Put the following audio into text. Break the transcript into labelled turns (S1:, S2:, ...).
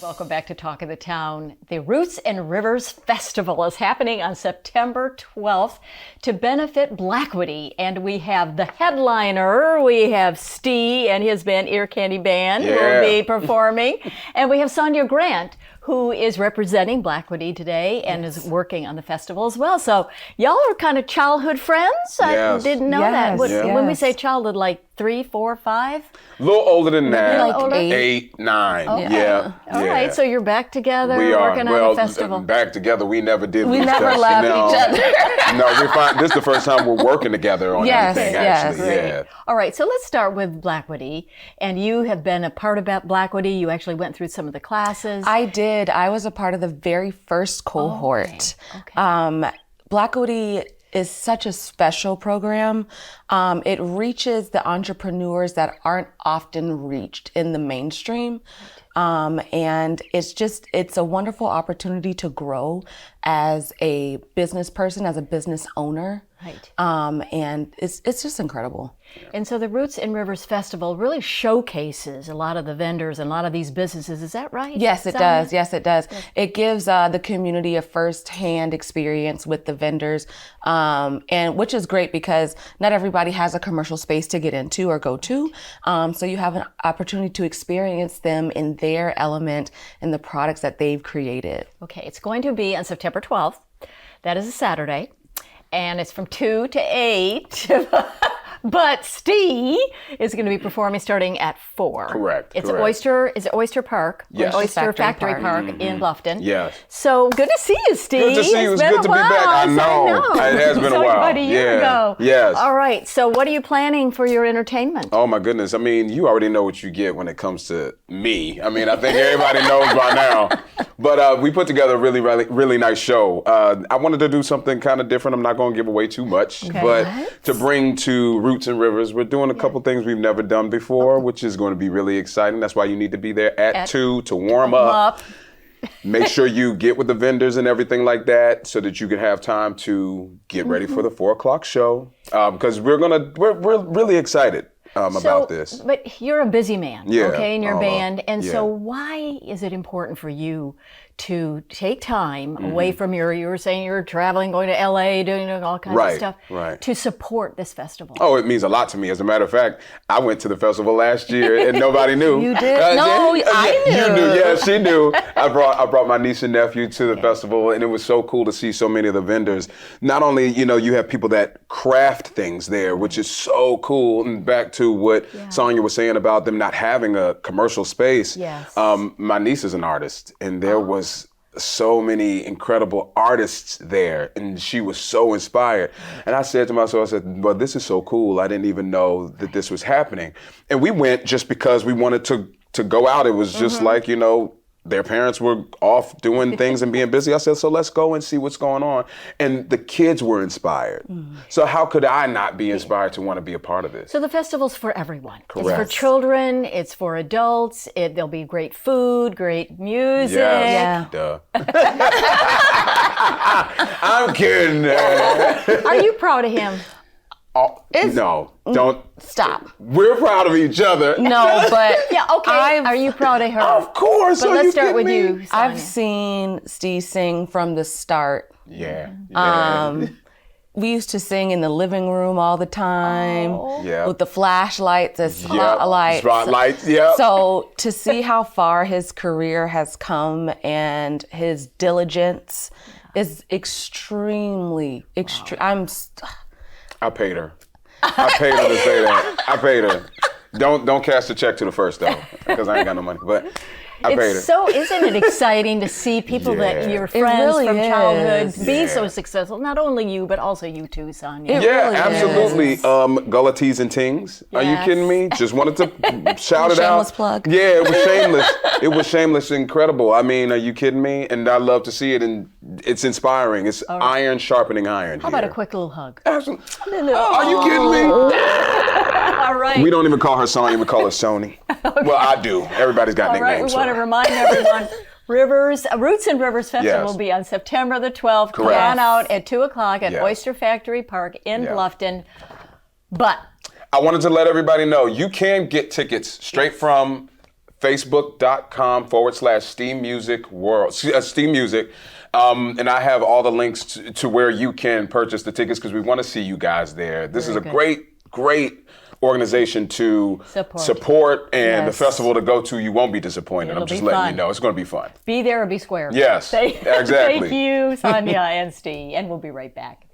S1: Welcome back to Talk of the Town. The Roots and Rivers Festival is happening on September 12th to benefit BlacQuity. And we have the headliner, we have Stee and his band, Ear Candy Band, who will be performing. And we have Sonya Grant, who is representing BlacQuity today and is working on the festival as well. So y'all are kind of childhood friends? I didn't know that. When we say childhood, like 3, 4, 5?
S2: A little older than that.
S1: Like older?
S2: 8, 9.
S1: Okay.
S2: Yeah.
S1: All right, so you're back together working on the festival.
S2: Back together. We never did.
S3: We never left each other.
S2: No, we find this is the first time we're working together on anything, actually.
S1: Yes. All right, so let's start with BlacQuity. And you have been a part of BlacQuity. You actually went through some of the classes.
S3: I did. I was a part of the very first cohort. BlacQuity is such a special program. It reaches the entrepreneurs that aren't often reached in the mainstream. And it's a wonderful opportunity to grow as a business person, as a business owner.
S1: Right.
S3: And it's just incredible.
S1: And so the Roots and Rivers Festival really showcases a lot of the vendors and a lot of these businesses. Is that right?
S3: Yes, it does. Yes, it does. It gives the community a first-hand experience with the vendors, and which is great because not everybody has a commercial space to get into or go to. So you have an opportunity to experience them in their element and the products that they've created.
S1: Okay, it's going to be on September 12th. That is a Saturday. And it's from 2 to 8. But Stee is going to be performing starting at 4.
S2: Correct.
S1: It's Oyster. Is it Oyster Park?
S2: Yes.
S1: Oyster Factory Park in Bluffton.
S2: Yes.
S1: So good to see you, Stee.
S2: Good to see you. It's good to be back. I know. It has been a while.
S1: About a year ago.
S2: Yes.
S1: All right. So what are you planning for your entertainment?
S2: Oh my goodness. I mean, you already know what you get when it comes to me. I mean, I think everybody knows by now. But we put together a really nice show. I wanted to do something kind of different. I'm not going to give away too much, but to bring to Roots and Rivers, we're doing a couple things we've never done before, which is going to be really exciting. That's why you need to be there at 2 to warm up. Make sure you get with the vendors and everything like that so that you can have time to get ready for the 4 o'clock show. Because we're really excited about this.
S1: But you're a busy man, in your band. And so why is it important for you to take time away from you were saying you're traveling, going to LA, doing all kinds of stuff, to support this festival?
S2: Oh, it means a lot to me. As a matter of fact, I went to the festival last year and nobody knew.
S3: You did? I knew.
S2: You knew. Yeah, she knew. I brought my niece and nephew to the festival, and it was so cool to see so many of the vendors. Not only, you have people that craft things there, which is so cool. And back to what Sonya was saying about them not having a commercial space.
S1: Yes.
S2: My niece is an artist, and there was so many incredible artists there, and she was so inspired. And I said to myself, well, this is so cool. I didn't even know that this was happening. And we went just because we wanted to go out. It was just like, their parents were off doing things and being busy. I said, so let's go and see what's going on. And the kids were inspired. So how could I not be inspired to want to be a part of this?
S1: So the festival's for everyone.
S2: Correct.
S1: It's for children, it's for adults, there'll be great food, great music.
S2: Yes. Duh. I'm kidding.
S1: Are you proud of him?
S2: No, don't
S3: stop.
S2: We're proud of each other.
S3: No, but
S1: are you proud of her?
S2: Of course.
S1: But let's start with you, Sonya.
S3: I've seen Stee sing from the start.
S2: Yeah.
S3: We used to sing in the living room all the time with the flashlights as spotlights.
S2: Spotlights, yeah.
S3: So to see how far his career has come and his diligence is extremely.
S2: I paid her. I paid her to say that. I paid her. Don't cash the check to the first though, because I ain't got no money. But I paid her.
S1: So isn't it exciting to see people that your friends from childhood be so successful? Not only you, but also you too, Sonya.
S2: Absolutely. Gullah Tees and Tings. Are you kidding me? Just wanted to shout it out.
S3: Shameless plug.
S2: Yeah, it was shameless. It was shameless, incredible. I mean, are you kidding me? And I love to see it, and it's inspiring. It's iron sharpening iron.
S1: How about a quick little hug?
S2: Absolutely. Are you kidding me?
S1: All right.
S2: We don't even call her Sonya, we call her Sony. Well, I do. Everybody's got nicknames.
S1: All right, we want to remind everyone, Roots and Rivers Festival will be on September the 12th. Come on out at 2 o'clock at Oyster Factory Park in Bluffton. But
S2: I wanted to let everybody know, you can get tickets straight from Facebook.com/Stee Music World, Stee Music. And I have all the links to where you can purchase the tickets because we want to see you guys there. This is a great organization to support and the festival to go to. You won't be disappointed. I'm just letting you know. It's going to be fun.
S1: Be there or be square.
S2: Yes, exactly.
S1: Thank you, Sonya and Stee. And we'll be right back.